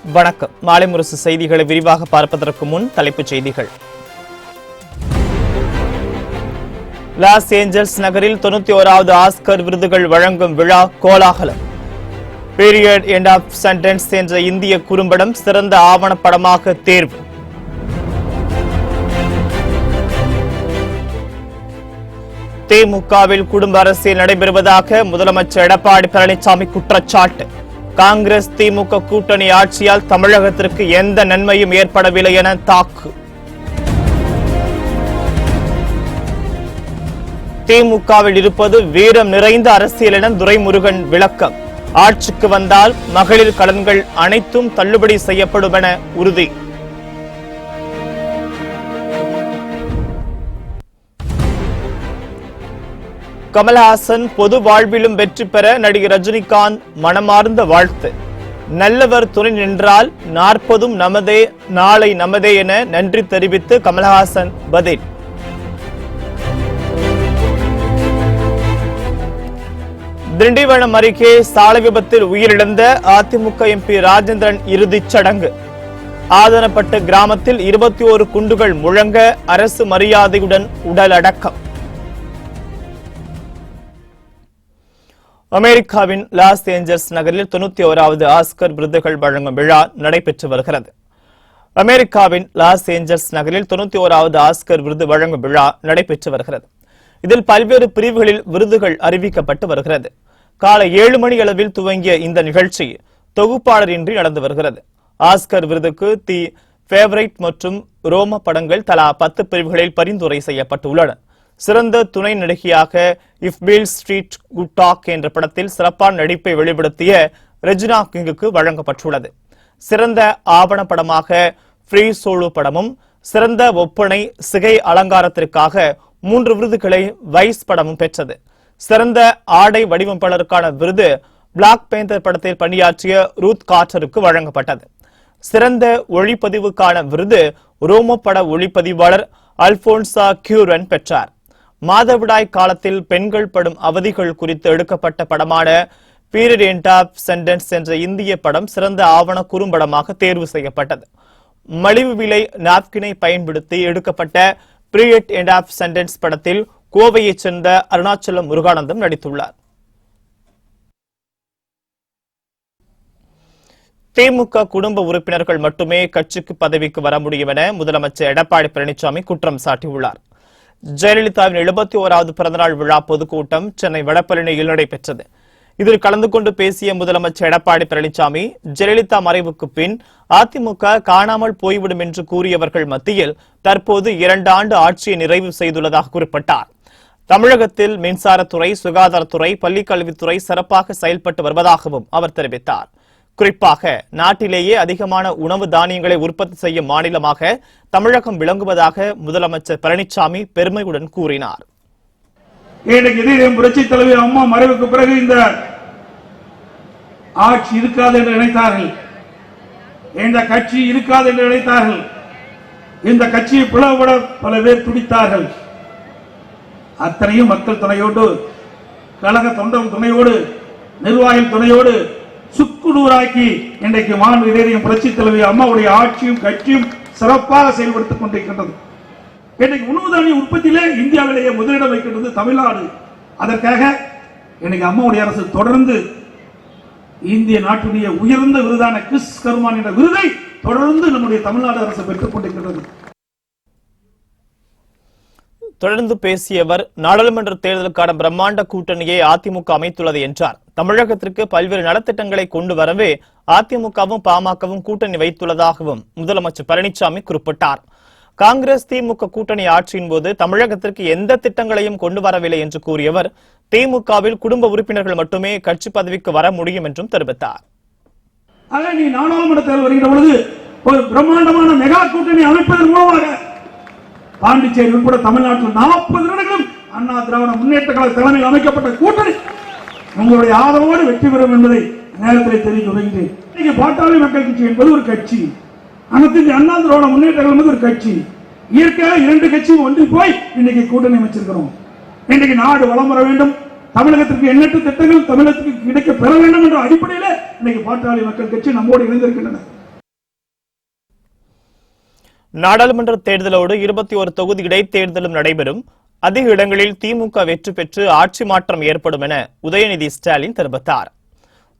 வணக்கம். மாலை முரசு செய்திகளை விரிவாக பார்ப்பதற்கு முன் தலைப்புச் செய்திகள். லாஸ் ஏஞ்சல்ஸ் நகரில் 91வது ஆஸ்கர் விருதுகள் வழங்கும் விழா கோலாகலம். பீரியட் எண்ட் ஆஃப் சென்டென்ஸ் என்ற இந்திய குறும்படம் சிறந்த ஆவணப்படமாக தேர்வு. திமுகவில் குடும்ப அரசியல் நடைபெறுவதாக முதலமைச்சர் எடப்பாடி பழனிசாமி குற்றச்சாட்டு. காங்கிரஸ் திமுக கூட்டணி ஆட்சியால் தமிழகத்திற்கு எந்த நன்மையும் ஏற்படவில்லை என தாக்கு. திமுகவில் இருப்பது வீரம் நிறைந்த அரசியல் என துரைமுருகன் விளக்கம். ஆட்சிக்கு வந்தால் மகளிர் கடன்கள் அனைத்தும் தள்ளுபடி செய்யப்படும் என உறுதி. கமல்ஹாசன் பொது வாழ்விலும் வெற்றி பெற நடிகர் ரஜினிகாந்த் மனமார்ந்த வாழ்த்து. நல்லவர் துணை நின்றால் 40 நமதே, நாளை நமதே என நன்றி தெரிவித்து கமல்ஹாசன் பதில். திண்டிவனம் அருகே சாலை விபத்தில் உயிரிழந்த அதிமுக எம்பி ராஜேந்திரன் இறுதிச் சடங்கு. ஆதனப்பட்டு கிராமத்தில் 21 குண்டுகள் முழங்க அரசு மரியாதையுடன் உடல் அடக்கம். அமெரிக்காவின் லாஸ் ஏஞ்சல்ஸ் நகரில் 91வது ஆஸ்கர் விருதுகள் வழங்கும் விழா நடைபெற்று வருகிறது. அமெரிக்காவின் லாஸ் ஏஞ்சல்ஸ் நகரில் 91வது ஆஸ்கர் விருது வழங்கும் விழா நடைபெற்று வருகிறது. இதில் பல்வேறு பிரிவுகளில் விருதுகள் அறிவிக்கப்பட்டு வருகிறது. காலை 7 மணி அளவில் துவங்கிய இந்த நிகழ்ச்சி தொகுப்பாளரின்றி நடந்து வருகிறது. ஆஸ்கர் விருதுக்கு தி ஃபேவரைட் மற்றும் ரோம படங்கள் தலா 10 பிரிவுகளில் பரிந்துரை செய்யப்பட்டுள்ளன. சிறந்த துணை நடிகையாக if Beale street could talk என்ற படத்தில் சிறப்பான நடிப்பை வெளிப்படுத்திய ரெஜினா கிங்குக்கு வழங்கப்பட்டுள்ளது. சிறந்த ஆவணப்படமாக ஃப்ரீ சோலோ படமும், சிறந்த ஒப்பனை சிகை அலங்காரத்திற்காக 3 விருதுகளை வைஸ் படமும் பெற்றது. சிறந்த ஆடை வடிவமைப்பாளருக்கான விருது பிளாக் பேந்தர் படத்தில் பணியாற்றிய ரூத் கார்ட்டருக்கு வழங்கப்பட்டது. சிறந்த ஒளிப்பதிவுக்கான விருது ரோம பட ஒளிப்பதிவாளர் அல்போன்சா கியூரன் பெற்றார். மாதவிடாய் காலத்தில் பெண்கள் படும் அவதிகள் குறித்து எடுக்கப்பட்ட படமான பீரியட் எண்ட் ஆஃப் சென்டென்ஸ் என்ற இந்திய படம் சிறந்த ஆவண குறும்படமாக தேர்வு செய்யப்பட்டது. மலிவு விலை நாப்கினை பயன்படுத்தி எடுக்கப்பட்ட பீரியட் எண்ட் ஆஃப் சென்டென்ஸ் படத்தில் கோவையைச் சேர்ந்த அருணாச்சலம் முருகானந்தம் நடித்துள்ளார். திமுக குடும்ப உறுப்பினர்கள் மட்டுமே கட்சிக்கு பதவிக்கு வர முடியும் என முதலமைச்சர் எடப்பாடி பழனிசாமி குற்றம் சாட்டியுள்ளார். ஜெயலலிதாவின் 71வது பிறந்தநாள் விழா பொதுக்கூட்டம் சென்னை வடபழனியில் நடைபெற்றது. இதில் கலந்து கொண்டு பேசிய முதலமைச்சர் எடப்பாடி பழனிசாமி, ஜெயலலிதா மறைவுக்கு பின் அதிமுக காணாமல் போய்விடும் என்று கூறியவர்கள் மத்தியில் தற்போது 2 ஆண்டு ஆட்சியை நிறைவு செய்துள்ளதாக குறிப்பிட்டார். தமிழகத்தில் மின்சாரத்துறை, சுகாதாரத்துறை, பள்ளிக்கல்வித்துறை சிறப்பாக செயல்பட்டு வருவதாகவும் அவர் தெரிவித்தார். குறிப்பாக நாட்டிலேயே அதிகமான உணவு தானியங்களை உற்பத்தி செய்யும் மாநிலமாக தமிழகம் விளங்குவதாக முதலமைச்சர் பழனிசாமி பெருமையுடன் கூறினார். புரட்சி தலைவி அம்மா மறைவுக்கு பிறகு இந்த ஆட்சி இருக்காது என்று நினைத்தார்கள், இந்த கட்சி இருக்காது என்று நினைத்தார்கள். இந்த கட்சியை பிளவுபட பல பேர் துடித்தார்கள். அத்தனையும் மக்கள் துணையோடு, கழக தொண்டர் துணையோடு, நிர்வாகிகள் துணையோடு சுக்குநூறாக்கி இன்றைக்கு மாண்புமிகு புரட்சி தலைவி அம்மாவுடைய ஆட்சியும் கட்சியும் சிறப்பாக செயல்படுத்திக் கொண்டிருக்கின்றது. இன்னைக்கு உணவு தானிய உற்பத்தியிலே இந்தியாவிலேயே முதலிடம் வைக்கின்றது தமிழ்நாடு. அதற்காக இன்னைக்கு அம்மாவுடைய அரசு தொடர்ந்து இந்திய நாட்டுடைய உயர்ந்த விருதான கிறிஸ் கர்மான் என்ற விருதை தொடர்ந்து நம்முடைய தமிழ்நாடு அரசு பெற்றுக் கொண்டிருக்கிறது. தொடர்ந்து பேசியவர், நாடாளுமன்ற தேர்தலுக்கான பிரம்மாண்ட கூட்டணியை அதிமுக அமைத்துள்ளது என்றார். தமிழகத்திற்கு பல்வேறு நலத்திட்டங்களை கொண்டு வரவே அதிமுகவும் பாமகவும் கூட்டணி வைத்துள்ளதாகவும் முதலமைச்சர் பழனிசாமி குறிப்பிட்டார். காங்கிரஸ் திமுக கூட்டணி ஆட்சியின் போது தமிழகத்திற்கு எந்த திட்டங்களையும் கொண்டு வரவில்லை என்று கூறியவர், திமுகவில் குடும்ப உறுப்பினர்கள் மட்டுமே கட்சி பதவிக்கு வர முடியும் என்றும் தெரிவித்தார். நாடாளுமன்ற தேர்தல் வருகிற பொழுது ஒரு பிரம்மாண்டமான மெகா கூட்டணி அமைப்பதன் மூலமாக பாண்டிச்சேரி உட்பட தமிழ்நாட்டில் 40 வருடங்களும் அண்ணா திராவிட முன்னேற்ற கழக தலைமையில் அமைக்கப்பட்ட கூட்டணி உங்களுடைய ஆதரவோடு வெற்றி பெறும் என்பதை நேரத்தில் தெரிவித்து வருகிறேன். பாட்டாளி மக்கள் கட்சி என்பது ஒரு கட்சி, அனைத்து அண்ணா திராவிட முன்னேற்ற கழகம் என்பது ஒரு கட்சி. இயற்கையாக 2 கட்சியும் ஒன்றி போய் இன்னைக்கு கூட்டணி அமைச்சிருக்கிறோம். இன்னைக்கு நாடு வளம் வர வேண்டும், தமிழகத்திற்கு எண்ணற்ற திட்டங்கள் தமிழகத்துக்கு கிடைக்க பெற வேண்டும் என்ற அடிப்படையில் இன்னைக்கு பாட்டாளி மக்கள் கட்சி நம்மோடு இணைந்திருக்கின்றன. நாடாளுமன்ற தேர்தலோடு 21 தொகுதி இடைத்தேர்தலும் நடைபெறும். அதிக இடங்களில் திமுக வெற்றி பெற்று ஆட்சி மாற்றம் ஏற்படும் என உதயநிதி ஸ்டாலின் தெரிவித்தார்.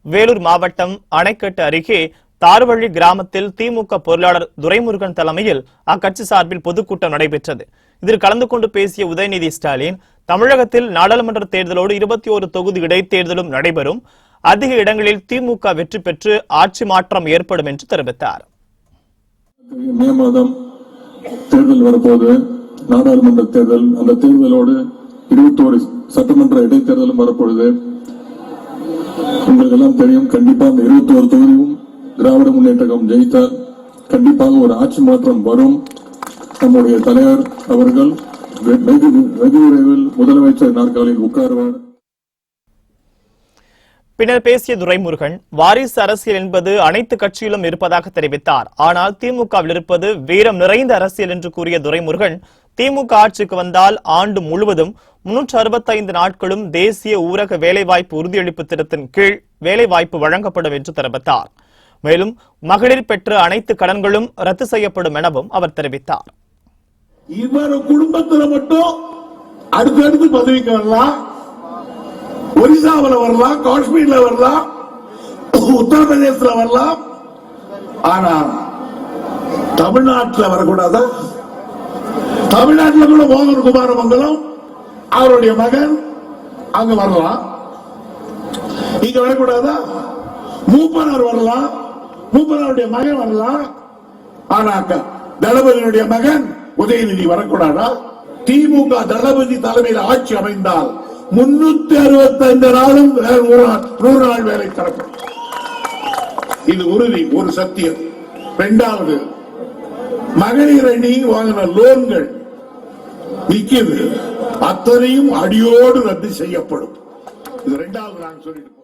வேலூர் மாவட்டம் அணைக்கட்டு அருகே தார்வழி கிராமத்தில் திமுக பொருளாளர் துரைமுருகன் தலைமையில் அக்கட்சி சார்பில் பொதுக்கூட்டம் நடைபெற்றது. இதில் கலந்து கொண்டு பேசிய உதயநிதி ஸ்டாலின், தமிழகத்தில் நாடாளுமன்ற தேர்தலோடு 21 தொகுதி இடைத்தேர்தலும் நடைபெறும். அதிக இடங்களில் திமுக வெற்றி பெற்று ஆட்சி மாற்றம் ஏற்படும் என்று தெரிவித்தார். மே மாதம் தேர்தல் வரப்போது, நாடாளுமன்ற தேர்தல், அந்த தேர்தலோடு 21 சட்டமன்ற இடைத்தேர்தலும் வரப்போகுது. உங்களுக்கு எல்லாம் தெரியும், கண்டிப்பா அந்த 21 தொகுதியும் திராவிட முன்னேற்ற கழகம் ஜெயித்தால் கண்டிப்பாக ஒரு ஆட்சி மாற்றம் வரும். நம்முடைய தலைவர் அவர்கள் வெகு விரைவில் முதலமைச்சர் நாற்காலியில் உட்காருவார். பின்னர் பேசிய துரைமுருகன், வாரிசு அரசியல் என்பது அனைத்து கட்சியிலும் இருப்பதாக தெரிவித்தார். ஆனால் திமுகவில் இருப்பது வீரம் நிறைந்த அரசியல் என்று கூறிய துரைமுருகன், திமுக ஆட்சிக்கு வந்தால் ஆண்டு முழுவதும் 365 நாட்களும் தேசிய ஊரக வேலைவாய்ப்பு உறுதியளிப்பு திட்டத்தின் கீழ் வேலைவாய்ப்பு வழங்கப்படும் என்று தெரிவித்தார். மேலும் மகளிர் பெற்ற அனைத்து கடன்களும் ரத்து செய்யப்படும் எனவும் அவர் தெரிவித்தார். இவர் குடும்பத்தில் மட்டும் அடுத்தடுத்து பதவிக்கு வரலாம், ஒரிசாவில் வரலாம், காஷ்மீர்ல வரலாம், உத்தரப்பிரதேசத்துல வரலாம். ஆனா தமிழ்நாட்டில் வரக்கூடாதா? தமிழ்நாட்டில் கூட மோகன் குமாரமங்கலம் அவருடைய மகன் அங்க வரலாம், இங்க வரக்கூடாதா? மூப்பனார் வரலாம், மூப்பனாருடைய மகன் வரலாம். ஆனா தளபதியினுடைய மகன் உதயநிதி வரக்கூடாதா? திமுக தளபதி தலைமையில் ஆட்சி அமைந்தால் 365 நாளும் 100 நாள் வேலை தரப்படும். இது உறுதி, ஒரு சத்தியம். இரண்டாவது, மகளிர் அணி வாங்கின லோன்கள் நிற்கிறது, அத்தனையும் அடியோடு ரத்து செய்யப்படும். இது இரண்டாவது நான் சொல்லிட்டு.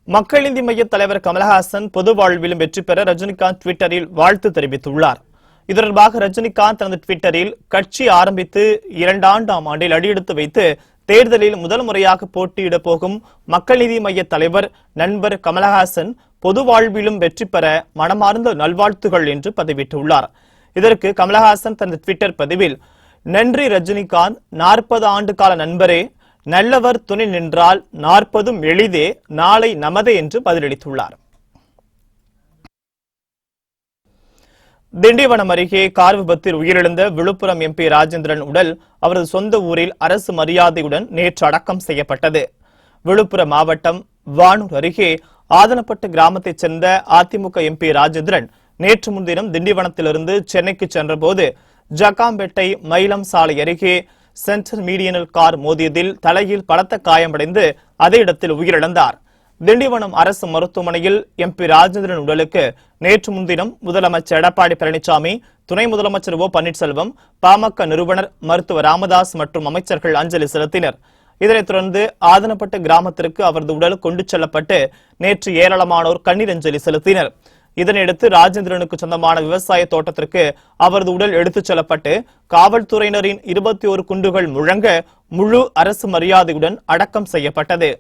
மக்கள் நீதி மய்ய தலைவர் கமலஹாசன் பொது வாழ்விலும் வெற்றி பெற ரஜினிகாந்த் ட்விட்டரில் வாழ்த்து தெரிவித்துள்ளார். இது தொடர்பாக ரஜினிகாந்த் தனது ட்விட்டரில், கட்சி ஆரம்பித்து 2ஆம் ஆண்டில் அடியெடுத்து வைத்து தேர்தலில் முதல் முறையாக போட்டியிட போகும் மக்கள் நீதி மய்ய தலைவர் நண்பர் கமலஹாசன் பொது வாழ்விலும் வெற்றி பெற மனமார்ந்த நல்வாழ்த்துகள் என்று பதிவிட்டுள்ளார். இதற்கு கமலஹாசன் தனது ட்விட்டர் பதிவில், நன்றி ரஜினிகாந்த், 40 ஆண்டு கால நண்பரே, நல்லவர் துணை நின்றால் 40 எளிதே, நாளை நமதே என்று பதிலளித்துள்ளார். திண்டிவனம் அருகே கார் விபத்தில் உயிரிழந்த விழுப்புரம் எம்பி ராஜேந்திரன் உடல் அவரது சொந்த ஊரில் அரசு மரியாதையுடன் நேற்று அடக்கம் செய்யப்பட்டது. விழுப்புரம் மாவட்டம் வானூர் அருகே ஆதனப்பட்டு கிராமத்தைச் சேர்ந்த அதிமுக எம்பி ராஜேந்திரன் நேற்று முன்தினம் திண்டிவனத்திலிருந்து சென்னைக்கு சென்றபோது ஜக்காம்பேட்டை மயிலம் சாலை அருகே சென்டர் மீடியனில் கார் மோதியதில் தலையில் பலத்த காயமடைந்து அதே இடத்தில் உயிரிழந்தார். திண்டிவனம் அரசு மருத்துவமனையில் எம்பி ராஜேந்திரன் உடலுக்கு நேற்று முன்தினம் முதலமைச்சர் எடப்பாடி பழனிசாமி, துணை முதலமைச்சர் ஓ பன்னீர்செல்வம், பாமக நிறுவனர் மருத்துவர் ராமதாஸ் மற்றும் அமைச்சர்கள் அஞ்சலி செலுத்தினர். இதனைத் தொடர்ந்து ஆதனப்பட்டு கிராமத்திற்கு அவரது உடல் கொண்டு செல்லப்பட்டு நேற்று ஏராளமானோர் கண்ணீர் அஞ்சலி செலுத்தினர். இதனையடுத்து ராஜேந்திரனுக்கு சொந்தமான விவசாய தோட்டத்திற்கு அவரது உடல் எடுத்துச் செல்லப்பட்டு காவல்துறையினரின் 21 குண்டுகள் முழங்க முழு அரசு மரியாதையுடன் அடக்கம் செய்யப்பட்டது.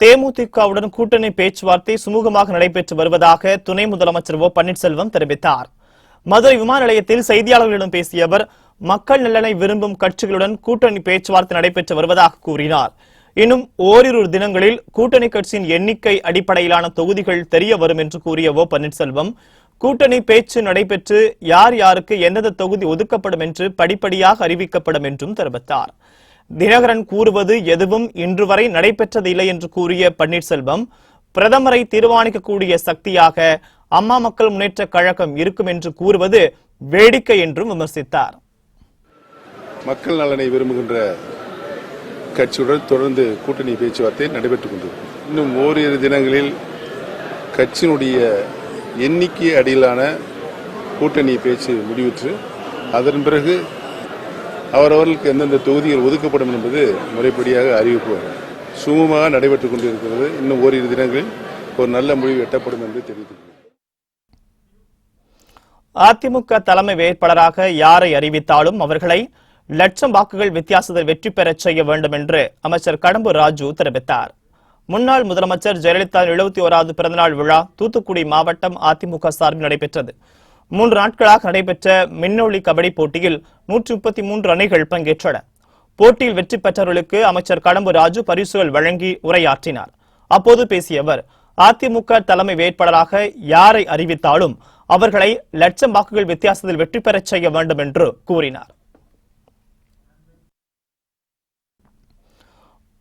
தேமுதிகவுடன் கூட்டணி பேச்சுவார்த்தை சுமூகமாக நடைபெற்று வருவதாக துணை முதலமைச்சர் ஓ பன்னீர்செல்வம் தெரிவித்தார். மதுரை விமான நிலையத்தில் செய்தியாளர்களிடம் பேசிய அவர், மக்கள் நலனை விரும்பும் கட்சிகளுடன் கூட்டணி பேச்சுவார்த்தை நடைபெற்று வருவதாக கூறினார். இன்னும் ஓரிரு தினங்களில் கூட்டணி கட்சியின் எண்ணிக்கை அடிப்படையிலான தொகுதிகள் தெரிய வரும் என்று கூறிய ஓ பன்னீர்செல்வம், கூட்டணி பேச்சு நடைபெற்று யார் யாருக்கு எந்தெந்த தொகுதி ஒதுக்கப்படும் என்று படிப்படியாக அறிவிக்கப்படும் என்றும் தெரிவித்தார். தினகரன் கூறுவது எதுவும் இன்று வரை நடைபெற்றதில்லை என்று கூறிய பன்னீர்செல்வம், பிரதமரை தீர்மானிக்கக்கூடிய சக்தியாக அம்மா மக்கள் முன்னேற்ற கழகம் இருக்கும் என்று கூறுவது வேடிக்கை என்றும் விமர்சித்தார். மக்கள் நலனை விரும்புகின்ற கட்சியுடன் தொடர்ந்து கூட்டணி பேச்சுவார்த்தை நடைபெற்றுக் கொண்டிருக்கும். இன்னும் ஓரிரு தினங்களில் கட்சியினுடைய எண்ணிக்கை அடியிலான கூட்டணி பேச்சு முடிவுற்று அதன் பிறகு அவரவர்களுக்கு எந்தெந்த தொகுதிகள் ஒதுக்கப்படும் என்பது முறைப்படியாக அறிவிப்பு சுமூகமாக நடைபெற்றுக் கொண்டிருக்கிறது. இன்னும் ஓரிரு தினங்களில் ஒரு நல்ல முடிவு எட்டப்படும் என்று தெரிவித்துள்ளது. அதிமுக தலைமை வேட்பாளராக யாரை அறிவித்தாலும் அவர்களை லட்சம் வாக்குகள் வித்தியாசத்தில் வெற்றி பெறச் செய்ய வேண்டும் என்று அமைச்சர் கடம்பூர் ராஜு தெரிவித்தார். முன்னாள் முதலமைச்சர் ஜெயலலிதாவின் 71வது பிறந்தநாள் விழா தூத்துக்குடி மாவட்டம் அதிமுக சார்பில் நடைபெற்றது. 3 நாட்களாக நடைபெற்ற மின்னொளி கபடி போட்டியில் 133 அணிகள் பங்கேற்றன. போட்டியில் வெற்றி பெற்றவர்களுக்கு அமைச்சர் கடம்பூர் ராஜு பரிசுகள் வழங்கி உரையாற்றினார். அப்போது பேசிய அவர், அதிமுக தலைமை வேட்பாளராக யாரை அறிவித்தாலும் அவர்களை லட்சம் வாக்குகள் வித்தியாசத்தில் வெற்றி பெறச் செய்ய வேண்டும் என்று கூறினார்.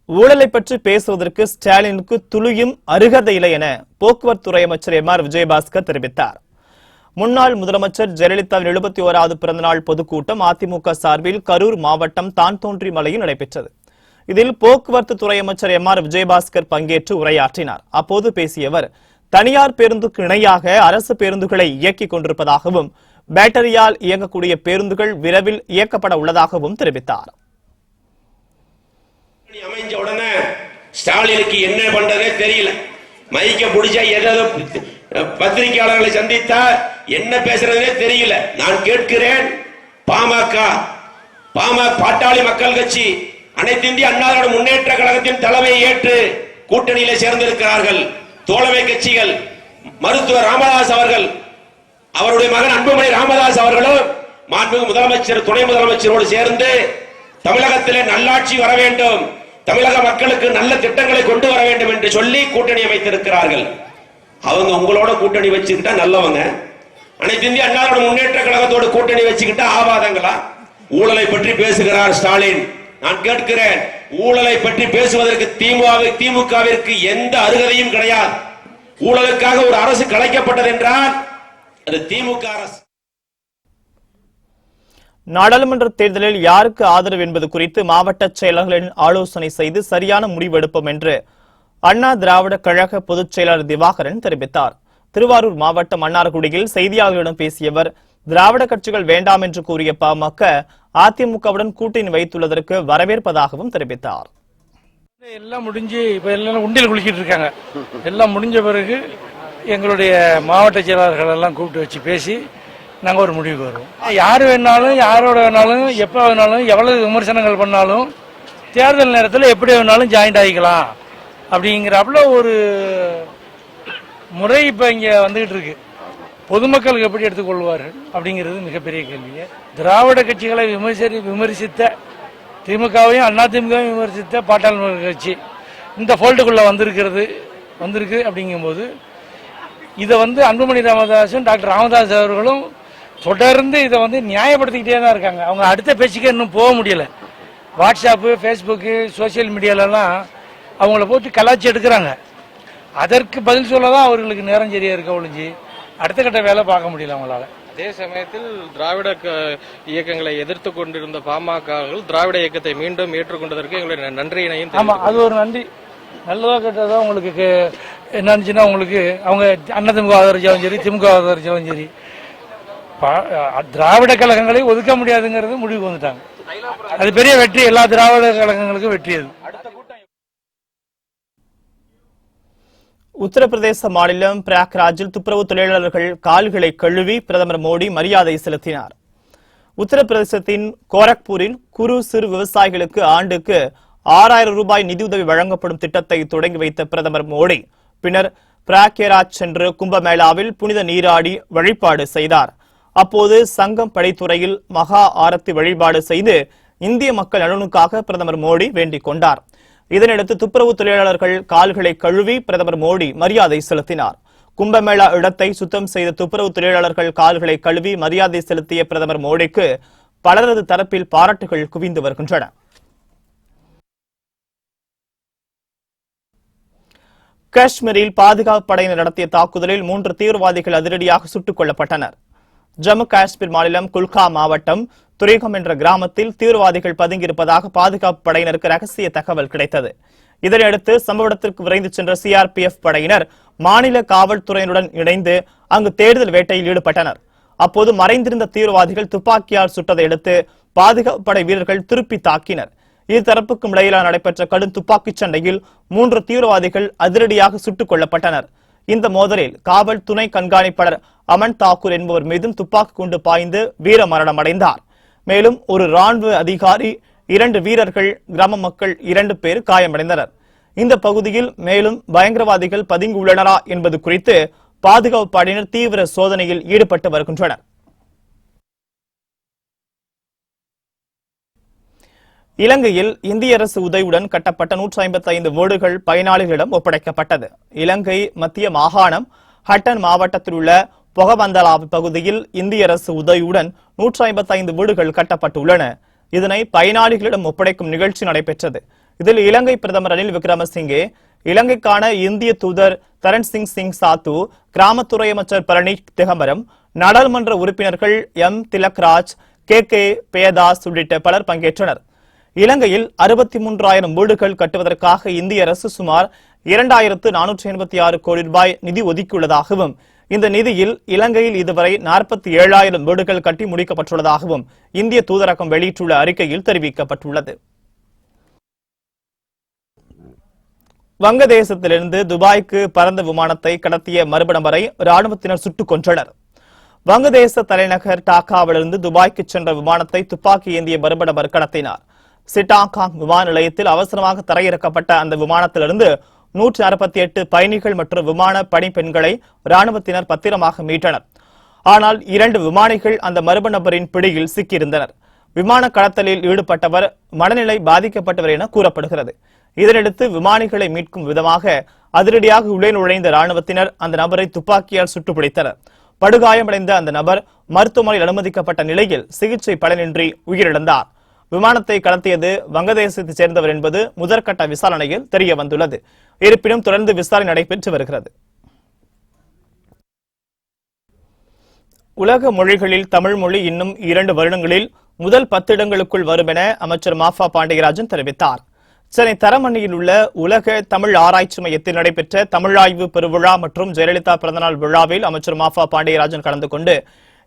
ஊழலை பற்றி பேசுவதற்கு ஸ்டாலினுக்கு துளியும் அருகதை இல்லை என போக்குவரத்து துறை அமைச்சர் எம்.ஆர். விஜயபாஸ்கர் தெரிவித்தார். முன்னாள் முதலமைச்சர் ஜெயலலிதாவின் 71வது பிறந்தநாள் பொதுக்கூட்டம் அதிமுக சார்பில் கரூர் மாவட்டம் தான்தோன்றி மலையில் நடைபெற்றது. இதில் போக்குவரத்து துறை அமைச்சர் எம்.ஆர். விஜயபாஸ்கர் பங்கேற்று உரையாற்றினார். அப்போது பேசிய அவர், தனியார் பேருந்துக்கு இணையாக அரசு பேருந்துகளை இயக்கிக் கொண்டிருப்பதாகவும் பேட்டரியால் இயங்கக்கூடிய பேருந்துகள் விரைவில் இயக்கப்பட உள்ளதாகவும் தெரிவித்தார். அமைஞ்ச உடனே ஸ்டாலினுக்கு என்ன பண்றதே தெரியல. மைக்க பிடிச்சா ஏதாவது பத்திரிகையாளர்களை சந்தித்தா என்ன பேசுறதே தெரியல. நான் கேட்கிறேன், பாமக பாட்டாளி மக்கள் கட்சி அனைத்து இந்திய அண்ணா திராவிட முன்னேற்ற கழகத்தின் தலைமையை ஏற்று கூட்டணியில சேர்ந்திருக்கிறார்கள். தோழமை கட்சிகள் மருத்துவர் ராமதாஸ் அவர்கள், அவருடைய மகன் அன்புமணி ராமதாஸ் அவர்களும் மாண்புமிகு முதலமைச்சர் துணை முதலமைச்சரோடு சேர்ந்து தமிழகத்திலே நல்லாட்சி வர வேண்டும், தமிழக மக்களுக்கு நல்ல திட்டங்களை கொண்டு வர வேண்டும் என்று சொல்லி கூட்டணி அமைத்திருக்கிறார்கள். அவங்க உங்களோட கூட்டணி வச்சுக்கிட்டா நல்லவங்க, அனைத்து இந்திய அண்ணா திராவிட முன்னேற்ற கழகத்தோடு கூட்டணி வச்சுக்கிட்டா ஆவாதங்களா? ஊழலை பற்றி பேசுகிறார் ஸ்டாலின். நான் கேட்கிறேன், ஊழலை பற்றி பேசுவதற்கு திமுகவிற்கு எந்த அருகதையும் கிடையாது. ஊழலுக்காக ஒரு அரசு கலைக்கப்பட்டது என்றால் அது திமுக அரசு. நாடாளுமன்ற தேர்தலில் யாருக்கு ஆதரவு என்பது குறித்து மாவட்ட செயலர்களின் ஆலோசனை செய்து சரியான முடிவு எடுப்போம் என்று அண்ணா திராவிட கழக பொதுச் செயலாளர் திவாகரன் தெரிவித்தார். திருவாரூர் மாவட்டம் மன்னார்குடியில் செய்தியாளர்களிடம் பேசிய அவர், திராவிட கட்சிகள் வேண்டாம் என்று கூறிய பாமக அதிமுகவுடன் கூட்டணி வைத்துள்ளதற்கு வரவேற்பதாகவும் தெரிவித்தார். எல்லாம் முடிஞ்சு இப்ப எல்லாம் உண்டியல் குளிக்கிட்டு இருக்காங்க. எல்லாம் முடிஞ்ச பிறகு எங்களுடைய மாவட்ட செயலாளர்கள் எல்லாம் கூப்பிட்டு வச்சு பேசி நாங்க ஒரு முடிவுக்கு வருவோம். யாரு வேணாலும் யாரோட வேணாலும் எப்ப வேணாலும் எவ்வளவு விமர்சனங்கள் பண்ணாலும் தேர்தல் நேரத்தில் எப்படி வேணாலும் ஜாயிண்ட் ஆகிக்கலாம் அப்படிங்கிறப்பல ஒரு முறை இப்ப இங்க வந்துகிட்டு இருக்கு. பொதுமக்களுக்கு எப்படி எடுத்துக்கொள்வார்கள் அப்படிங்கிறது மிகப்பெரிய கேள்வி. திராவிட கட்சிகளை விமர்சித்த திமுகவையும் அதிமுகவையும் விமர்சித்த பாட்டாளி மக்கள் கட்சி இந்த ஃபோல்டுக்குள்ள வந்திருக்கு அப்படிங்கும்போது இதை அன்புமணி ராமதாஸும் டாக்டர் ராமதாஸ் அவர்களும் தொடர்ந்து இதை நியாயப்படுத்திக்கிட்டே தான் இருக்காங்க. அவங்க அடுத்த பேச்சுக்கே இன்னும் போக முடியல. வாட்ஸ்அப்பு, ஃபேஸ்புக்கு, சோசியல் மீடியாலெல்லாம் அவங்கள போட்டு கலாச்சி எடுக்கிறாங்க. அதற்கு பதில் சொல்ல தான் அவர்களுக்கு நேரம் சரியா இருக்க ஒழிஞ்சு அடுத்த கட்ட வேலை பார்க்க முடியல அவங்களால. அதே சமயத்தில் திராவிட இயக்கங்களை எதிர்த்து கொண்டிருந்த பாமகர்கள் திராவிட இயக்கத்தை மீண்டும் ஏற்றுக்கொண்டதற்கு எங்களுடைய நன்றியினையும். ஆமா, அது ஒரு நன்றி. நல்லதா கெட்டதா உங்களுக்கு என்னச்சுன்னா, உங்களுக்கு அவங்க அதிமுக ஆதரிச்சாலும் சரி திமுக ஆதரிச்சாலும் சரி திராவிட கழகங்களை ஒதுக்க முடியாதுங்கிறது முடிவுக்கு வந்துட்டாங்க. அது பெரிய வெற்றி, எல்லா திராவிட கழகங்களுக்கும் வெற்றி. அது உத்தரப்பிரதேச மாநிலம் பிரயாக்ராஜில் துப்புரவு தொழிலாளர்கள் கால்களை கழுவி பிரதமர் மோடி மரியாதை செலுத்தினார். உத்தரப்பிரதேசத்தின் கோரக்பூரில் குறு சிறு விவசாயிகளுக்கு ஆண்டுக்கு 6000 ரூபாய் நிதியுதவி வழங்கப்படும் திட்டத்தை தொடங்கி வைத்த பிரதமர் மோடி பின்னர் பிரயாக்ராஜ் சென்று கும்பமேளாவில் புனித நீராடி வழிபாடு செய்தார். அப்போது சங்கம் படைத்துறையில் மகா ஆரத்தி வழிபாடு செய்து இந்திய மக்கள் நலனுக்காக பிரதமர் மோடி வேண்டிக் கொண்டார். இதனையடுத்து துப்புரவு தொழிலாளர்கள் கால்களை கழுவி பிரதமர் மோடி மரியாதை செலுத்தினார். கும்பமேளா இடத்தை சுத்தம் செய்த துப்புரவு தொழிலாளர்கள் கால்களை கழுவி மரியாதை செலுத்திய பிரதமர் மோடிக்கு பலரது தரப்பில் பாராட்டுகள் குவிந்து வருகின்றன. காஷ்மீரில் பாதுகாப்பு படையினர் நடத்திய தாக்குதலில் 3 தீவிரவாதிகள் அதிரடியாக சுட்டுக் கொல்லப்பட்டனர். ஜம்மு காஷ்மீர் மாநிலம் குல்காம் மாவட்டம் துரேகம் என்ற கிராமத்தில் தீவிரவாதிகள் பதுங்கியிருப்பதாக பாதுகாப்பு படையினருக்கு ரகசிய தகவல் கிடைத்தது. இதனையடுத்து சம்பவ இடத்திற்கு விரைந்து சென்ற சிஆர்பிஎஃப் படையினர் மாநில காவல்துறையினருடன் இணைந்து அங்கு தேடுதல் வேட்டையில் ஈடுபட்டனர். அப்போது மறைந்திருந்த தீவிரவாதிகள் துப்பாக்கியால் சுட்டதை அடுத்து பாதுகாப்பு படை வீரர்கள் திருப்பி தாக்கினர். இருதரப்புக்கும் இடையிலான நடைபெற்ற கடும் துப்பாக்கிச் சண்டையில் 3 தீவிரவாதிகள் அதிரடியாக சுட்டுக் கொல்லப்பட்டனர். இந்த மோதலில் காவல் துணை கண்காணிப்பாளர் அமன் தாக்கூர் என்பவர் மீதும் துப்பாக்கி குண்டு பாய்ந்து வீர மரணம் அடைந்தார். மேலும் ஒரு ராணுவ அதிகாரி, 2 வீரர்கள், கிராம மக்கள் 2 பேர் காயமடைந்தனர். இந்த பகுதியில் மேலும் பயங்கரவாதிகள் பதுங்கியுள்ளனரா என்பது குறித்து பாதுகாப்பு படையினர் தீவிர சோதனையில் ஈடுபட்டு வருகின்றனர். இலங்கையில் இந்திய அரசு உதவியுடன் கட்டப்பட்ட 155 வீடுகள் பயனாளிகளிடம் ஒப்படைக்கப்பட்டது. இலங்கை மத்திய மாகாணம் ஹட்டன் மாவட்டத்தில் உள்ள பொகவந்தலா பகுதியில் இந்திய அரசு உதவியுடன் 155 வீடுகள் கட்டப்பட்டுள்ளன. இதனை பயனாளிகளிடம் ஒப்படைக்கும் நிகழ்ச்சி நடைபெற்றது. இதில் இலங்கை பிரதமர் ரணில் விக்ரமசிங்கே, இலங்கைக்கான இந்திய தூதர் தரண் சிங் சாத்து, கிராமத்துறை அமைச்சர் பரணி திகம்பரம், நாடாளுமன்ற உறுப்பினர்கள் எம் திலக்ராஜ், கே பேதாஸ் உள்ளிட்ட பலர் பங்கேற்றனர். இலங்கையில் 63,000 வீடுகள் கட்டுவதற்காக இந்திய அரசு சுமார் 2,486 கோடி ரூபாய் நிதி ஒதுக்கியுள்ளதாகவும், இந்த நிதியில் இலங்கையில் இதுவரை 47,000 வீடுகள் கட்டி முடிக்கப்பட்டுள்ளதாகவும் இந்திய தூதரகம் வெளியிட்டுள்ள அறிக்கையில் தெரிவிக்கப்பட்டுள்ளது. வங்கதேசத்திலிருந்து துபாய்க்கு பறந்த விமானத்தை கடத்திய மர்ம நபரை ராணுவத்தினர் சுட்டுக் கொன்றனர். வங்கதேச தலைநகர் டாக்காவிலிருந்து துபாய்க்கு சென்ற விமானத்தை துப்பாக்கி ஏந்திய மர்ம நபர் கடத்தினார். சிட்டாகாங் விமான நிலையத்தில் அவசரமாக தரையிறக்கப்பட்ட அந்த விமானத்திலிருந்து 168 பயணிகள் மற்றும் விமான பணிப்பெண்களை ராணுவத்தினர் பத்திரமாக மீட்டனர். ஆனால் 2 விமானிகள் அந்த மர்ம நபரின் பிடியில் சிக்கியிருந்தனர். விமான கடத்தலில் ஈடுபட்டவர் மனநிலை பாதிக்கப்பட்டவர் என கூறப்படுகிறது. இதனையடுத்து விமானிகளை மீட்கும் விதமாக அதிரடியாக உள்ளே நுழைந்த ராணுவத்தினர் அந்த நபரை துப்பாக்கியால் சுட்டுப்பிடித்தனர். படுகாயமடைந்த அந்த நபர் மருத்துவமனையில் அனுமதிக்கப்பட்ட நிலையில் சிகிச்சை பலனின்றி உயிரிழந்தார். விமானத்தை கடத்தியது வங்கதேசத்தைச் சேர்ந்தவர் என்பது முதற்கட்ட விசாரணையில் தெரிய வந்துள்ளது. இருப்பினும் தொடர்ந்து விசாரணை நடைபெற்று வருகிறது. உலக மொழிகளில் தமிழ் மொழி இன்னும் 2 வருடங்களில் முதல் 10 இடங்களுக்குள் வரும் என அமைச்சர் மாஃபா பாண்டியராஜன் தெரிவித்தார். சென்னை தரமணியில் உள்ள உலக தமிழ் ஆராய்ச்சி மையத்தில் நடைபெற்ற தமிழாய்வு பெருவிழா மற்றும் ஜெயலலிதா பிறந்தநாள் விழாவில் அமைச்சர் மாஃபா பாண்டியராஜன் கலந்து கொண்டு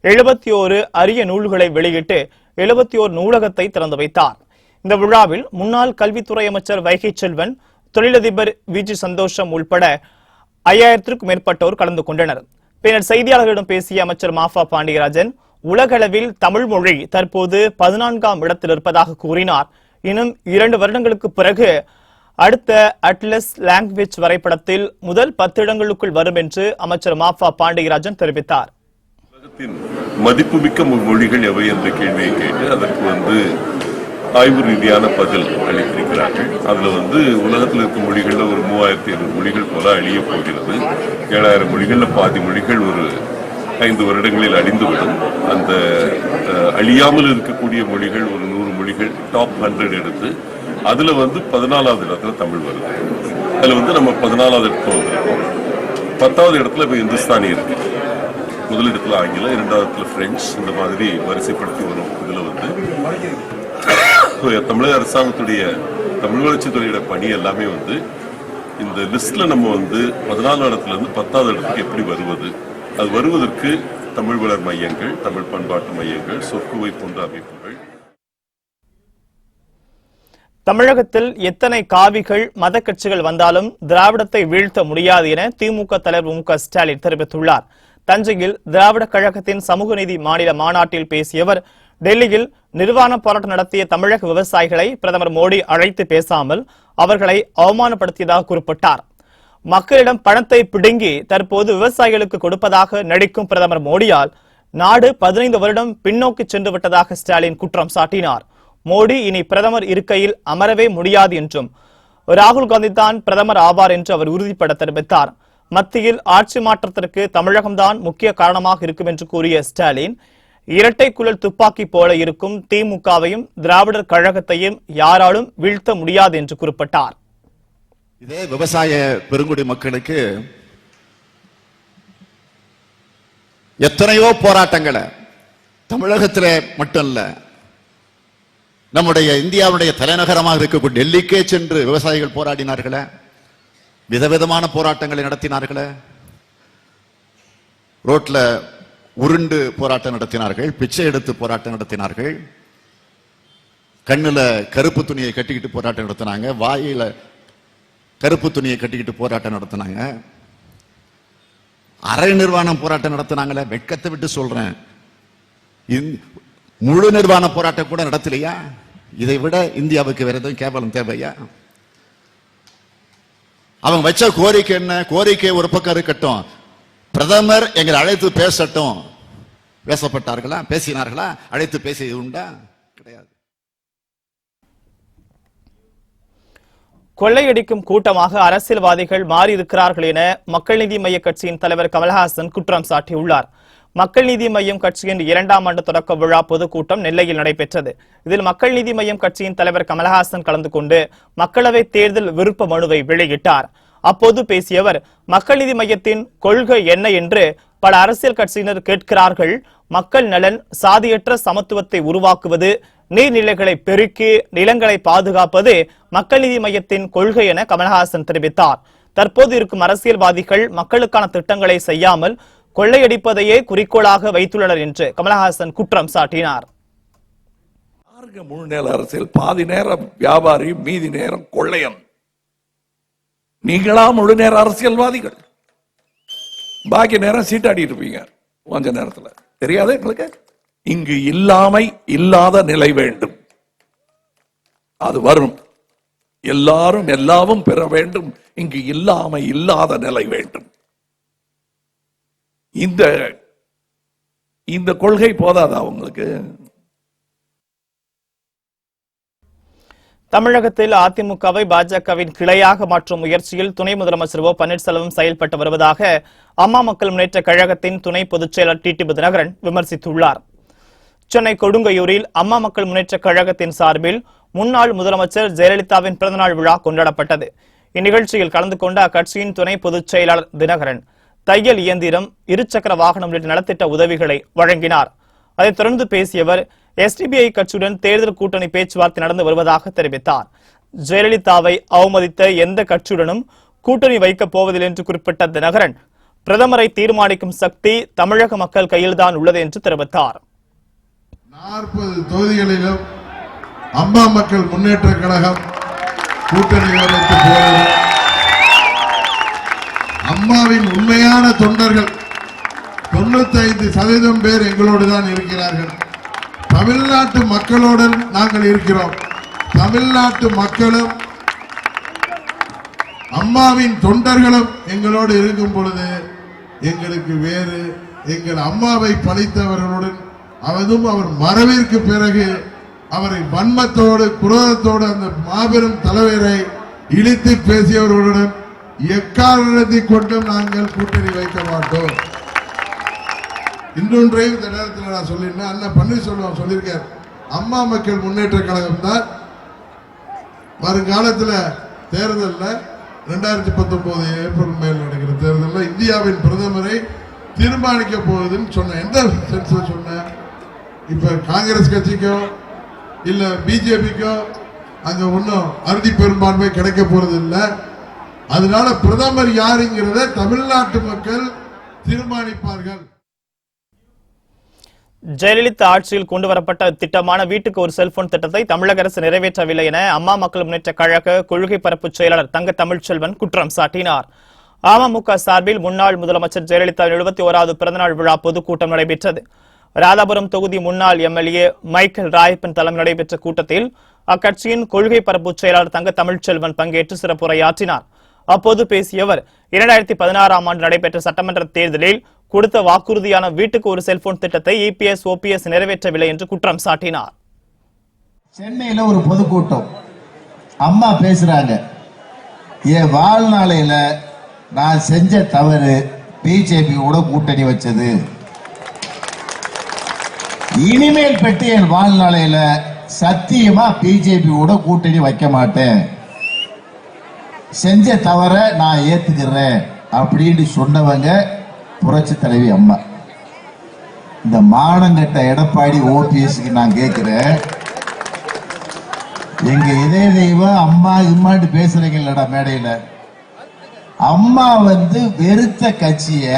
71 அரிய நூல்களை வெளியிட்டு 71 நூலகத்தை திறந்து வைத்தார். இந்த விழாவில் முன்னாள் கல்வித்துறை அமைச்சர் வைகை செல்வன், தொழிலதிபர் விஜி சந்தோஷம் உள்பட 5000க்கும் மேற்பட்டோர் கலந்து கொண்டனர். பின்னர் செய்தியாளர்களிடம் பேசிய அமைச்சர் மாஃபா பாண்டியராஜன், உலகளவில் தமிழ் மொழி தற்போது 14ஆம் இடத்தில் இருப்பதாக கூறினார். இன்னும் 2 வருடங்களுக்கு பிறகு அடுத்த அட்லஸ் லாங்குவேஜ் வரைபடத்தில் முதல் 10 இடங்களுக்குள் வரும் என்று அமைச்சர் மாஃபா பாண்டியராஜன் தெரிவித்தார். மதிப்புமிக்க மொழிகள் எவை என்ற கேள்வியை கேட்டு அதற்கு ஆய்வு ரீதியான பதில் அளித்திருக்கிறார்கள். அதுல உலகத்தில் இருக்கும் மொழிகள்ல ஒரு 3500 மொழிகள் போல அழிய போகிறது. 7000 மொழிகள்ல பாதி மொழிகள் ஒரு 5 வருடங்களில் அழிந்துவிடும். அந்த அழியாமல் இருக்கக்கூடிய மொழிகள் ஒரு 100 மொழிகள் டாப் 100 எடுத்து அதுல 14வது இடத்துல தமிழ் வருது. அதுல நம்ம 14வது இடத்துல வந்திருக்கோம். 10வது இடத்துல இப்ப இந்துஸ்தானி இருக்கு. முதலிடத்துல ஆங்கிலம், 2வது பிரெஞ்சு, இந்த மாதிரி வரிசைப்படுத்தி வரும். இதுல தமிழக அரசாங்கத்துடைய தமிழ் வளர்ச்சித்துறையோட பணி எல்லாமே இந்த லிஸ்ட்ல நம்ம 14வது இடத்துல இருந்து 10வது இடத்துக்கு எப்படி வருவது, அது வருவதற்கு தமிழ் வளர் மையங்கள், தமிழ் பண்பாட்டு மையங்கள், சொற்குவை போன்ற அமைப்புகள். தமிழகத்தில் எத்தனை காவிகள் மத கட்சிகள் வந்தாலும் திராவிடத்தை வீழ்த்த முடியாது என திமுக தலைவர் மு.க. ஸ்டாலின் தெரிவித்துள்ளார். தஞ்சையில் திராவிட கழகத்தின் சமூக நீதி மாநில மாநாட்டில் பேசியவர், டெல்லியில் நிர்வாண போராட்டம் நடத்திய தமிழக விவசாயிகளை பிரதமர் மோடி அழைத்து பேசாமல் அவர்களை அவமானப்படுத்தியதாக குறிப்பிட்டார். மக்களிடம் பணத்தை பிடுங்கி தற்போது விவசாயிகளுக்கு கொடுப்பதாக நடிக்கும் பிரதமர் மோடியால் நாடு 15 வருடம் பின்னோக்கி சென்று விட்டதாக ஸ்டாலின் குற்றம் சாட்டினார். மோடி இனி பிரதமர் இருக்கையில் அமரவே முடியாது என்றும் ராகுல் காந்தி தான் பிரதமர் ஆவார் என்று அவர் உறுதிப்பட தெரிவித்தார். மத்தியில் ஆட்சி மாற்றத்திற்கு தமிழகம்தான் முக்கிய காரணமாக இருக்கும் என்று கூறிய ஸ்டாலின், இரட்டை குழல் துப்பாக்கி போல இருக்கும் திமுகவையும் திராவிடர் கழகத்தையும் யாராலும் வீழ்த்த முடியாது என்று குறிப்பிட்டார். இதே விவசாய பெருங்குடி மக்களுக்கு எத்தனையோ போராட்டங்களை தமிழகத்திலே மட்டும் இல்ல, நம்முடைய இந்தியாவுடைய தலைநகரமாக இருக்கக்கூடிய டெல்லிக்கே சென்று விவசாயிகள் போராடினார்களே, விதவிதமான போராட்டங்களை நடத்தினார்களே. ரோட்ல உருண்டு போராட்டம் நடத்தினார்கள், பிச்சை எடுத்து போராட்டம் நடத்தினார்கள், கண்ணுல கருப்பு துணியை கட்டிக்கிட்டு போராட்டம் நடத்தினாங்க, வாயில கருப்பு துணியை கட்டிக்கிட்டு போராட்டம் நடத்தினாங்க, அரை நிர்வாணம் போராட்டம் நடத்தினாங்களே. வெட்கத்தை விட்டு சொல்றேன், முழு நிர்வாண போராட்டம் கூட நடத்தலையா? இதை விட இந்தியாவுக்கு வேற எதுவும் கேவலம் தேவையா? அவங்க வச்ச கோரிக்கை என்ன? கோரிக்கை ஒரு பக்கம் இருக்கட்டும், பிரதமர் எங்களை அழைத்து பேசட்டும். பேசப்பட்டார்களா? பேசினார்களா? அழைத்து பேசியது உண்டா? கிடையாது. கொள்ளையடிக்கும் கூட்டமாக அரசியல்வாதிகள் மாறியிருக்கிறார்கள் என மக்கள் நீதி மய்ய கட்சியின் தலைவர் கமல்ஹாசன் குற்றம் சாட்டியுள்ளார். மக்கள் நீதி மய்யம் கட்சியின் 2ஆம் ஆண்டு தொடக்க விழா பொதுக்கூட்டம் நெல்லையில் நடைபெற்றது. இதில் மக்கள் நீதி மய்யம் கட்சியின் தலைவர் கமல்ஹாசன் கலந்து கொண்டு மக்களவை தேர்தல் விருப்ப மனுவை வெளியிட்டார். அப்போது பேசிய அவர், மக்கள் நீதி மய்யத்தின் கொள்கை என்ன என்று பல அரசியல் கட்சியினர் கேட்கிறார்கள். மக்கள் நலன், சாதியற்ற சமத்துவத்தை உருவாக்குவது, நீர்நிலைகளை பெருக்கி நிலங்களை பாதுகாப்பது மக்கள் நீதி மய்யத்தின் கொள்கை என கமல்ஹாசன் தெரிவித்தார். தற்போது இருக்கும் அரசியல்வாதிகள் மக்களுக்கான திட்டங்களை செய்யாமல் கொள்ளையடிப்பதையே குறிக்கோளாக வைத்துள்ளனர் என்று கமல்ஹாசன் குற்றம் சாட்டினார். முழு நேர அரசியல், பாதி நேரம் வியாபாரி, மீதி நேரம் கொள்ளையன். நீங்களா முழு நேர அரசியல்வாதிகள்? பாக்கி நேரம் சீட்டாடிட்டு இருப்பீங்க. கொஞ்ச நேரத்துல தெரியாது எங்களுக்கு. இங்கு இல்லாமை இல்லாத நிலை வேண்டும். அது வரும். எல்லாரும் எல்லாவும் பெற வேண்டும். இங்கு இல்லாமை இல்லாத நிலை வேண்டும். இந்த கொள்கை போதாதா உங்களுக்கு? தமிழகத்தில் அதிமுகவை பாஜகவின் கிளையாக மாற்றும் முயற்சியில் துணை முதலமைச்சர் ஓ பன்னீர்செல்வம் செயல்பட்டு வருவதாக அம்மா மக்கள் முன்னேற்ற கழகத்தின் துணை பொதுச் செயலர் டிடிவி தினகரன் விமர்சித்துள்ளார். சென்னை கொடுங்கையூரில் அம்மா மக்கள் முன்னேற்ற கழகத்தின் சார்பில் முன்னாள் முதலமைச்சர் ஜெயலலிதாவின் பிறந்தநாள் விழா கொண்டாடப்பட்டது. இந்நிகழ்ச்சியில் கலந்து கொண்ட அக்கட்சியின் துணை பொதுச் செயலாளர் தினகரன் தையல் இயந்திரம், இருசக்கர வாகனம் உள்ளிட்ட நலத்திட்ட உதவிகளை வழங்கினார். அதைத் தொடர்ந்து பேசியவர், எஸ்டிபிஐ கட்சியுடன் தேர்தல் கூட்டணி பேச்சுவார்த்தை நடந்து வருவதாக தெரிவித்தார். ஜெயலலிதாவை அவமதித்த எந்த கட்சியுடனும் கூட்டணி வைக்கப் போவதில்லை என்று குறிப்பிட்ட தினகரன், பிரதமரை தீர்மானிக்கும் சக்தி தமிழக மக்கள் கையில்தான் உள்ளது என்று தெரிவித்தார். 40 தொகுதிகளிலும் அம்மா மக்கள் முன்னேற்ற கழகம் கூட்டணி அமைத்து போகிறது. அம்மாவின் உண்மையான தொண்டர்கள் 95% பேர் எங்களோடு தான் இருக்கிறார்கள். தமிழ்நாட்டு மக்களுடன் நாங்கள் இருக்கிறோம். தமிழ்நாட்டு மக்களும் அம்மாவின் தொண்டர்களும் எங்களோடு இருக்கும் பொழுது எங்களுக்கு வேறு, எங்கள் அம்மாவை பழித்தவர்களுடன், அதுவும் அவர் மறைவிற்கு பிறகு அவரை வன்மத்தோடு குரோதத்தோடு அந்த மாபெரும் தலைவரை இழித்து பேசியவர்களுடன் எக்காரணத்தை கொண்டும் நாங்கள் கூட்டணி வைக்க மாட்டோம். இன்னொன்றையும் இந்த நேரத்தில் நான் சொல்லியிருந்தேன், அண்ணன் பன்னீர்செல்வம் சொல்லியிருக்கார், அம்மா மக்கள் முன்னேற்ற கழகம் தான் வருங்காலத்தில் தேர்தலில் 2019 ஏப்ரல் மேல் நடக்கிற தேர்தலில் இந்தியாவின் பிரதமரை தீர்மானிக்க போகுதுன்னு சொன்ன. எந்த சென்ஸ்ல சொன்ன? இப்ப காங்கிரஸ் கட்சிக்கோ இல்ல பிஜேபிக்கோ அங்க ஒன்னும் அறுதி பெரும்பான்மை கிடைக்க போறது இல்லை. அதனால பிரதமர் யாருங்கிறத தமிழ்நாட்டு மக்கள் தீர்மானிப்பார்கள். ஜெயலலிதா ஆட்சியில் கொண்டுவரப்பட்ட திட்டமான வீட்டுக்கு ஒரு செல்போன் திட்டத்தை தமிழக அரசு நிறைவேற்றவில்லை என அம்மா மக்கள் முன்னேற்ற கழக கொள்கை பரப்பு செயலாளர் தங்க தமிழ்ச்செல்வன் குற்றம் சாட்டினார். அமமுக சார்பில் முன்னாள் முதலமைச்சர் ஜெயலலிதா 71வது பிறந்தநாள் விழா பொதுக்கூட்டம் நடைபெற்றது. ராதாபுரம் தொகுதி முன்னாள் எம்எல்ஏ மைக்கேல் ராயப்பன் தலைமையில் நடைபெற்ற கூட்டத்தில் அக்கட்சியின் கொள்கை பரப்பு செயலாளர் தங்க தமிழ்ச்செல்வன் பங்கேற்று சிறப்புரையாற்றினார். அப்போது பேசிய அவர், 2016ஆம் ஆண்டு நடைபெற்ற சட்டமன்ற தேர்தலில் கொடுத்த வாக்குறுதியான வீட்டுக்கு ஒரு செல்போன் திட்டத்தை இபிஎஸ் ஓபிஎஸ் நிறைவேற்றவில்லை என்று குற்றம் சாட்டினார். சென்னையில ஒரு பொதுக்கூட்டம், அம்மா பேசுறாங்க, என் வாழ்நாளையில நான் செஞ்ச தவறு பிஜேபியோட கூட்டணி வச்சது, இனிமேல் பெற்று என் வாழ்நாளையில சத்தியமா பிஜேபியோட கூட்டணி வைக்க மாட்டேன், செஞ்ச தவற நான் ஏத்துக்கிறேன் அப்படின்னு சொன்னவங்க புரட்சி தலைவி அம்மா. இந்த மானங்கட்ட எடப்பாடி ஓபிஎஸ்க்கு நான் கேட்கிறேன், எங்க இதய தெய்வம் அம்மா இம்மாட்டு பேசுறீங்களடா மேடையில. அம்மா வெறுத்த கட்சிய,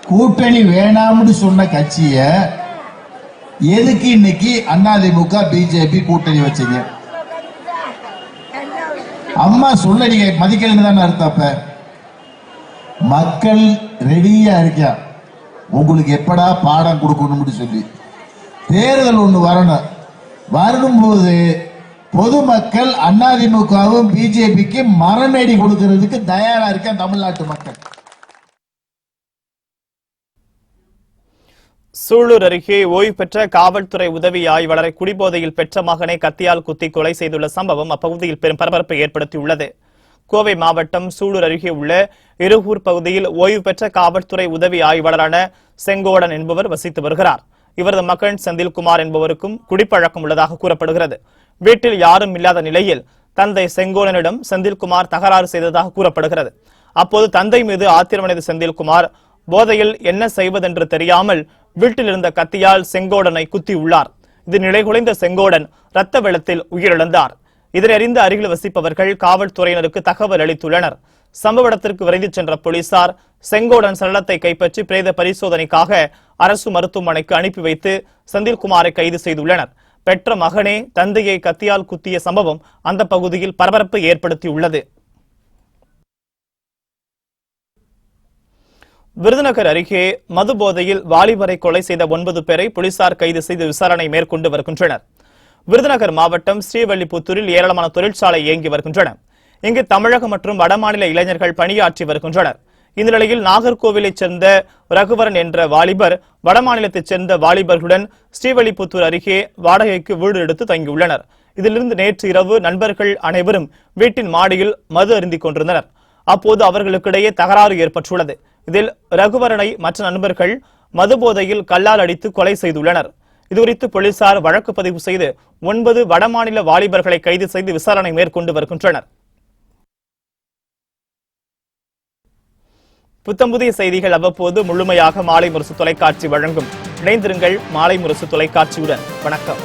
கூட்டணி வேணாம்னு சொன்ன கட்சிய எதுக்கு இன்னைக்கு அதிமுக பிஜேபி கூட்டணி வச்சீங்க? அம்மா சொல்ல நீங்க மதிக்கலன்னு தானே அர்த்தம். மக்கள் ரெடியா இருக்கா உங்களுக்கு எப்படா பாடம் கொடுக்கணும்னு சொல்லி. தேர்தல் ஒண்ணு வரும்போது பொதுமக்கள் அதிமுகவும் பிஜேபிக்கு மரமேடி கொடுக்கிறதுக்கு தயாரா இருக்க தமிழ்நாட்டு மக்கள். சூலூர் அருகே ஓய்வு பெற்ற காவல்துறை உதவி ஆய்வாளரை குடிபோதையில் பெற்ற மகனை கத்தியால் குத்தி கொலை செய்துள்ள சம்பவம் அப்பகுதியில் பெரும் பரபரப்பை ஏற்படுத்தியுள்ளது. கோவை மாவட்டம் சூலூர் அருகே உள்ள இருகூர் பகுதியில் ஓய்வு பெற்ற காவல்துறை உதவி ஆய்வாளரான செங்கோடன் என்பவர் வசித்து வருகிறார். இவரது மகன் செந்தில்குமார் என்பவருக்கும் குடிப்பழக்கம் உள்ளதாக கூறப்படுகிறது. வீட்டில் யாரும் இல்லாத நிலையில் தந்தை செங்கோடனிடம் செந்தில்குமார் தகராறு செய்ததாக கூறப்படுகிறது. அப்போது தந்தை மீது ஆத்திரமடைந்த செந்தில்குமார் போதையில் என்ன செய்வதென்று தெரியாமல் வீட்டில் இருந்த கத்தியால் செங்கோடனை குத்தியுள்ளார். இது நிலைகுலைந்த செங்கோடன் இரத்த வெள்ளத்தில் உயிரிழந்தார். இதனை அறிந்த அருகில் வசிப்பவர்கள் காவல்துறையினருக்கு தகவல் அளித்துள்ளனர். சம்பவ இடத்திற்கு விரைந்து சென்ற போலீசார் செங்கோடன் சடலத்தை கைப்பற்றி பிரேத பரிசோதனைக்காக அரசு மருத்துவமனைக்கு அனுப்பி வைத்து செந்தில்குமாரை கைது செய்துள்ளனர். பெற்ற மகனே தந்தையை கத்தியால் குத்திய சம்பவம் அந்த பகுதியில் பரபரப்பை ஏற்படுத்தியுள்ளது. விருதுநகர் அருகே மது போதையில் வாலிபரை கொலை செய்த 9 பேரை போலீசார் கைது செய்து விசாரணை மேற்கொண்டு வருகின்றனர். விருதுநகர் மாவட்டம் ஸ்ரீவல்லிபுத்தூரில் ஏராளமான தொழிற்சாலை இயங்கி வருகின்றன. இங்கு தமிழகம் மற்றும் வடமாநில இளைஞர்கள் பணியாற்றி வருகின்றனர். இந்த நிலையில் நாகர்கோவிலைச் சேர்ந்த ரகுவரன் என்ற வாலிபர் வடமாநிலத்தைச் சேர்ந்த வாலிபர்களுடன் ஸ்ரீவல்லிபுத்தூர் அருகே வாடகைக்கு வீடு எடுத்து தங்கியுள்ளனர். இதிலிருந்து நேற்று இரவு நண்பர்கள் அனைவரும் வீட்டின் மாடியில் மது அருந்திக் கொண்டிருந்தனர். அப்போது அவர்களுக்கிடையே தகராறு ஏற்பட்டுள்ளது. இதில் ரகுவரனை மற்ற நண்பர்கள் மது போதையில் கல்லால் அடித்து கொலை செய்துள்ளனர். இதுகுறித்து போலீசார் வழக்கு பதிவு செய்து 9 வடமாநில வாலிபர்களை கைது செய்து விசாரணை மேற்கொண்டு வருகின்றனர். புத்தம்புதிய செய்திகள் அவ்வப்போது முழுமையாக மாலை முரசு தொலைக்காட்சி வழங்கும். இணைந்திருங்கள் மாலை முரசு தொலைக்காட்சியுடன். வணக்கம்.